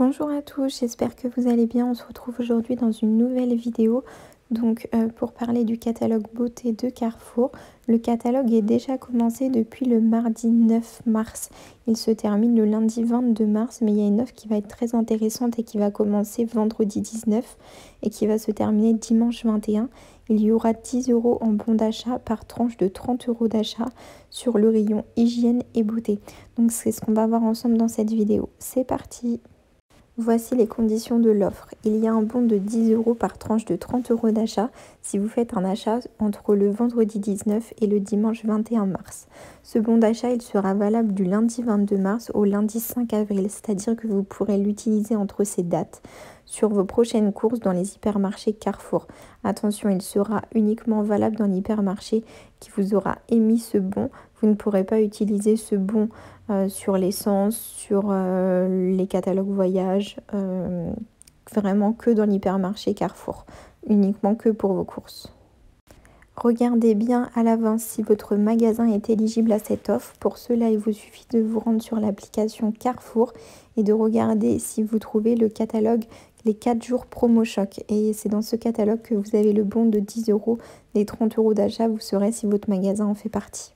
Bonjour à tous, j'espère que vous allez bien. On se retrouve aujourd'hui dans une nouvelle vidéo pour parler du catalogue beauté de Carrefour. Le catalogue est déjà commencé depuis le mardi 9 mars. Il se termine le lundi 22 mars, mais il y a une offre qui va être très intéressante et qui va commencer vendredi 19 et qui va se terminer dimanche 21. Il y aura 10 € en bon d'achat par tranche de 30 € d'achat sur le rayon hygiène et beauté. Donc c'est ce qu'on va voir ensemble dans cette vidéo. C'est parti! Voici les conditions de l'offre. Il y a un bon de 10 € par tranche de 30 € d'achat si vous faites un achat entre le vendredi 19 et le dimanche 21 mars. Ce bon d'achat, il sera valable du lundi 22 mars au lundi 5 avril, c'est-à-dire que vous pourrez l'utiliser entre ces dates sur vos prochaines courses dans les hypermarchés Carrefour. Attention, il sera uniquement valable dans l'hypermarché qui vous aura émis ce bon. Vous ne pourrez pas utiliser ce bon sur l'essence, sur les catalogues voyage, vraiment que dans l'hypermarché Carrefour, uniquement que pour vos courses. Regardez bien à l'avance si votre magasin est éligible à cette offre. Pour cela, il vous suffit de vous rendre sur l'application Carrefour et de regarder si vous trouvez le catalogue les 4 jours promo choc. Et c'est dans ce catalogue que vous avez le bon de 10 €, les 30 € d'achat, vous saurez si votre magasin en fait partie.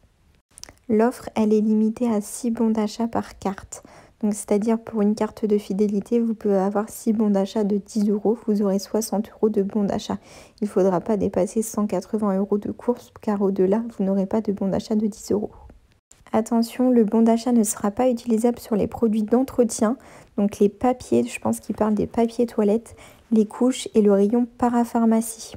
L'offre, elle est limitée à 6 bons d'achat par carte. Donc, c'est-à-dire pour une carte de fidélité, vous pouvez avoir 6 bons d'achat de 10 €, vous aurez 60 € de bons d'achat. Il ne faudra pas dépasser 180 € de course, car au-delà, vous n'aurez pas de bons d'achat de 10 €. Attention, le bon d'achat ne sera pas utilisable sur les produits d'entretien, donc les papiers, je pense qu'il parle des papiers toilettes, les couches et le rayon parapharmacie.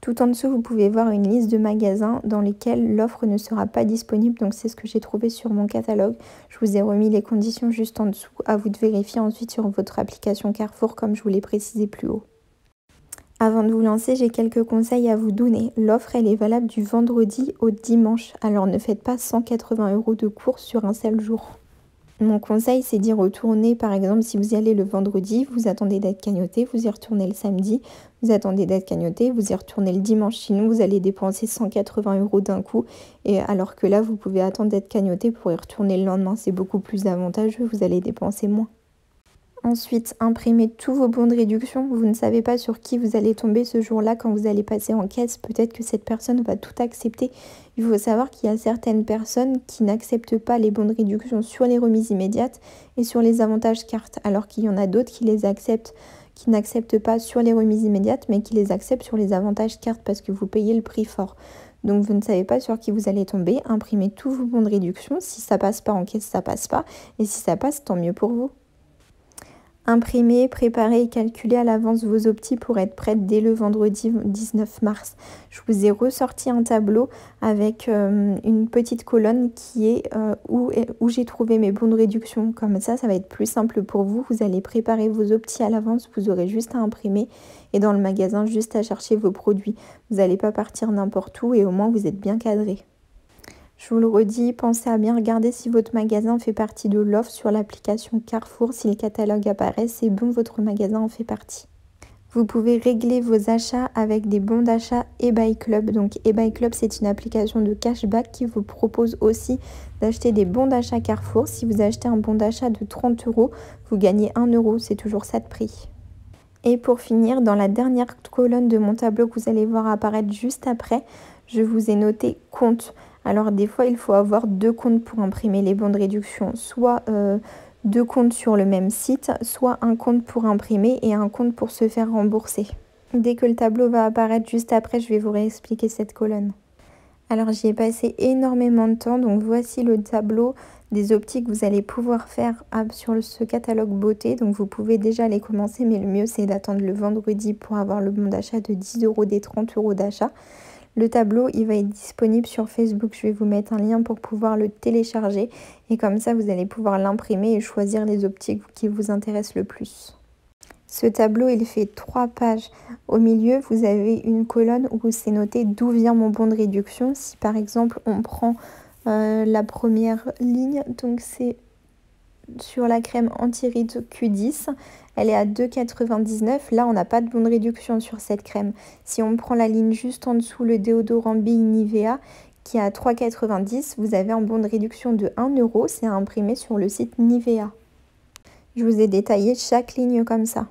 Tout en dessous, vous pouvez voir une liste de magasins dans lesquels l'offre ne sera pas disponible. Donc c'est ce que j'ai trouvé sur mon catalogue. Je vous ai remis les conditions juste en dessous. À vous de vérifier ensuite sur votre application Carrefour comme je vous l'ai précisé plus haut. Avant de vous lancer, j'ai quelques conseils à vous donner. L'offre, elle est valable du vendredi au dimanche. Alors ne faites pas 180 € de course sur un seul jour. Mon conseil, c'est d'y retourner, par exemple, si vous y allez le vendredi, vous attendez d'être cagnoté, vous y retournez le samedi, vous attendez d'être cagnoté, vous y retournez le dimanche. Sinon, vous allez dépenser 180 € d'un coup, et alors que là, vous pouvez attendre d'être cagnoté pour y retourner le lendemain. C'est beaucoup plus avantageux, vous allez dépenser moins. Ensuite, imprimez tous vos bons de réduction. Vous ne savez pas sur qui vous allez tomber ce jour-là quand vous allez passer en caisse. Peut-être que cette personne va tout accepter. Il faut savoir qu'il y a certaines personnes qui n'acceptent pas les bons de réduction sur les remises immédiates et sur les avantages cartes, alors qu'il y en a d'autres qui les acceptent, qui n'acceptent pas sur les remises immédiates, mais qui les acceptent sur les avantages cartes parce que vous payez le prix fort. Donc vous ne savez pas sur qui vous allez tomber. Imprimez tous vos bons de réduction. Si ça passe pas en caisse, ça passe pas. Et si ça passe, tant mieux pour vous. Imprimez, préparez et calculez à l'avance vos optis pour être prêtes dès le vendredi 19 mars. Je vous ai ressorti un tableau avec une petite colonne qui est où j'ai trouvé mes bons de réduction. Comme ça va être plus simple pour vous. Vous allez préparer vos optis à l'avance, vous aurez juste à imprimer et dans le magasin juste à chercher vos produits. Vous n'allez pas partir n'importe où et au moins vous êtes bien cadré. Je vous le redis, pensez à bien regarder si votre magasin fait partie de l'offre sur l'application Carrefour. Si le catalogue apparaît, c'est bon, votre magasin en fait partie. Vous pouvez régler vos achats avec des bons d'achat eBay Club. Donc eBay Club, c'est une application de cashback qui vous propose aussi d'acheter des bons d'achat Carrefour. Si vous achetez un bon d'achat de 30 €, vous gagnez 1 €. C'est toujours ça de prix. Et pour finir, dans la dernière colonne de mon tableau que vous allez voir apparaître juste après, je vous ai noté compte. Alors des fois, il faut avoir 2 comptes pour imprimer les bons de réduction. Soit 2 comptes sur le même site, soit un compte pour imprimer et un compte pour se faire rembourser. Dès que le tableau va apparaître juste après, je vais vous réexpliquer cette colonne. Alors j'y ai passé énormément de temps, donc voici le tableau des optis que vous allez pouvoir faire sur ce catalogue beauté. Donc vous pouvez déjà les commencer, mais le mieux c'est d'attendre le vendredi pour avoir le bon d'achat de 10 € des 30 € d'achat. Le tableau, il va être disponible sur Facebook. Je vais vous mettre un lien pour pouvoir le télécharger. Et comme ça, vous allez pouvoir l'imprimer et choisir les optiques qui vous intéressent le plus. Ce tableau, il fait 3 pages. Au milieu, vous avez une colonne où c'est noté d'où vient mon bon de réduction. Si par exemple, on prend la première ligne, donc c'est sur la crème anti-rides Q10, elle est à 2,99 €. Là, on n'a pas de bon de réduction sur cette crème. Si on prend la ligne juste en dessous, le déodorant Bille Nivea, qui est à 3,90 €, vous avez un bon de réduction de 1 €. C'est à imprimer sur le site Nivea. Je vous ai détaillé chaque ligne comme ça.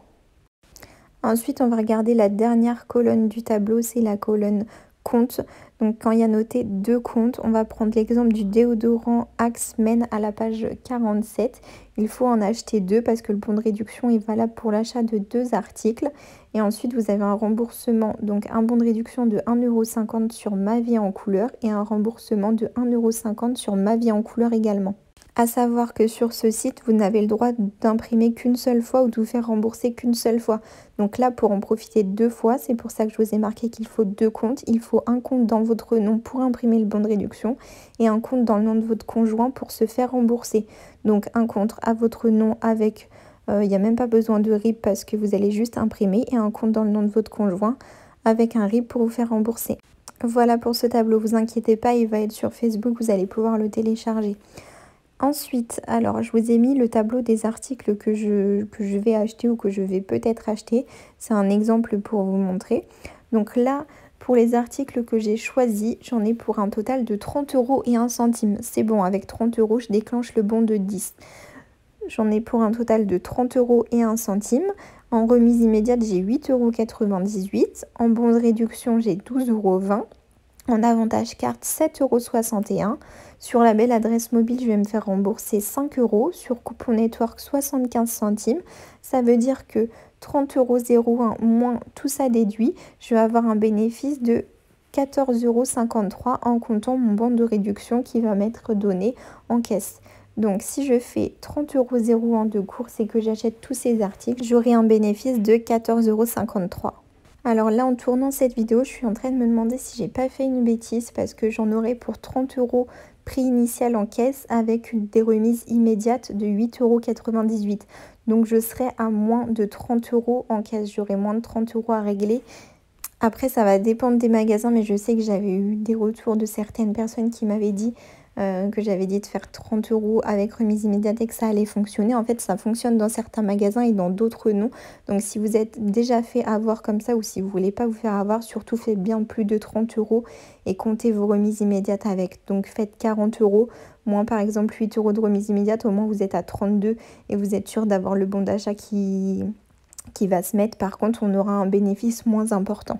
Ensuite, on va regarder la dernière colonne du tableau, c'est la colonne compte. Donc quand il y a noté 2 comptes, on va prendre l'exemple du déodorant Axe Men à la page 47. Il faut en acheter 2 parce que le bon de réduction est valable pour l'achat de 2 articles. Et ensuite, vous avez un remboursement, donc un bon de réduction de 1,50 € sur Ma Vie en couleur et un remboursement de 1,50 € sur Ma Vie en couleur également. À savoir que sur ce site, vous n'avez le droit d'imprimer qu'une seule fois ou de vous faire rembourser qu'une seule fois. Donc là, pour en profiter 2 fois, c'est pour ça que je vous ai marqué qu'il faut 2 comptes. Il faut un compte dans votre nom pour imprimer le bon de réduction et un compte dans le nom de votre conjoint pour se faire rembourser. Donc un compte à votre nom avec, il n'y a même pas besoin de RIB parce que vous allez juste imprimer, et un compte dans le nom de votre conjoint avec un RIB pour vous faire rembourser. Voilà pour ce tableau, vous inquiétez pas, il va être sur Facebook, vous allez pouvoir le télécharger. Ensuite, alors je vous ai mis le tableau des articles que je vais acheter ou que je vais peut-être acheter. C'est un exemple pour vous montrer. Donc là, pour les articles que j'ai choisis, j'en ai pour un total de 30,01 €. C'est bon, avec 30 €, je déclenche le bon de 10. J'en ai pour un total de 30,01 €. En remise immédiate, j'ai 8,98 €. En bon de réduction, j'ai 12,20 €. En avantage carte, 7,61 €. Sur la belle adresse mobile, je vais me faire rembourser 5 €. Sur coupon network, 75 centimes. Ça veut dire que 30,01 € moins tout ça déduit, je vais avoir un bénéfice de 14,53 € en comptant mon bon de réduction qui va m'être donné en caisse. Donc si je fais 30,01 € de course et que j'achète tous ces articles, j'aurai un bénéfice de 14,53 €. Alors là, en tournant cette vidéo, je suis en train de me demander si j'ai pas fait une bêtise parce que j'en aurais pour 30 € prix initial en caisse avec des remises immédiates de 8,98 €. Donc je serai à moins de 30 € en caisse, j'aurai moins de 30 € à régler. Après, ça va dépendre des magasins, mais je sais que j'avais eu des retours de certaines personnes qui m'avaient dit que j'avais dit de faire 30 € avec remise immédiate et que ça allait fonctionner. En fait, ça fonctionne dans certains magasins et dans d'autres non. Donc si vous êtes déjà fait avoir comme ça ou si vous voulez pas vous faire avoir, surtout faites bien plus de 30 € et comptez vos remises immédiates avec. Donc faites 40 € moins par exemple 8 € de remise immédiate, au moins vous êtes à 32 et vous êtes sûr d'avoir le bon d'achat qui va se mettre. Par contre, on aura un bénéfice moins important.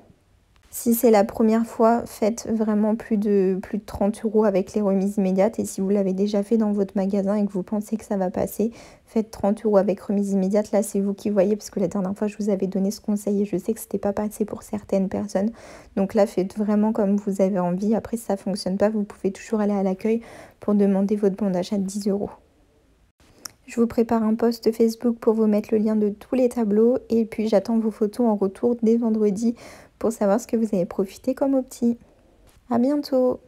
Si c'est la première fois, faites vraiment plus de 30 € avec les remises immédiates. Et si vous l'avez déjà fait dans votre magasin et que vous pensez que ça va passer, faites 30 € avec remise immédiate. Là, c'est vous qui voyez, parce que la dernière fois, je vous avais donné ce conseil et je sais que ce n'était pas passé pour certaines personnes. Donc là, faites vraiment comme vous avez envie. Après, si ça ne fonctionne pas, vous pouvez toujours aller à l'accueil pour demander votre bon d'achat de 10 €. Je vous prépare un post Facebook pour vous mettre le lien de tous les tableaux et puis j'attends vos photos en retour dès vendredi pour savoir ce que vous avez profité comme opti. À bientôt!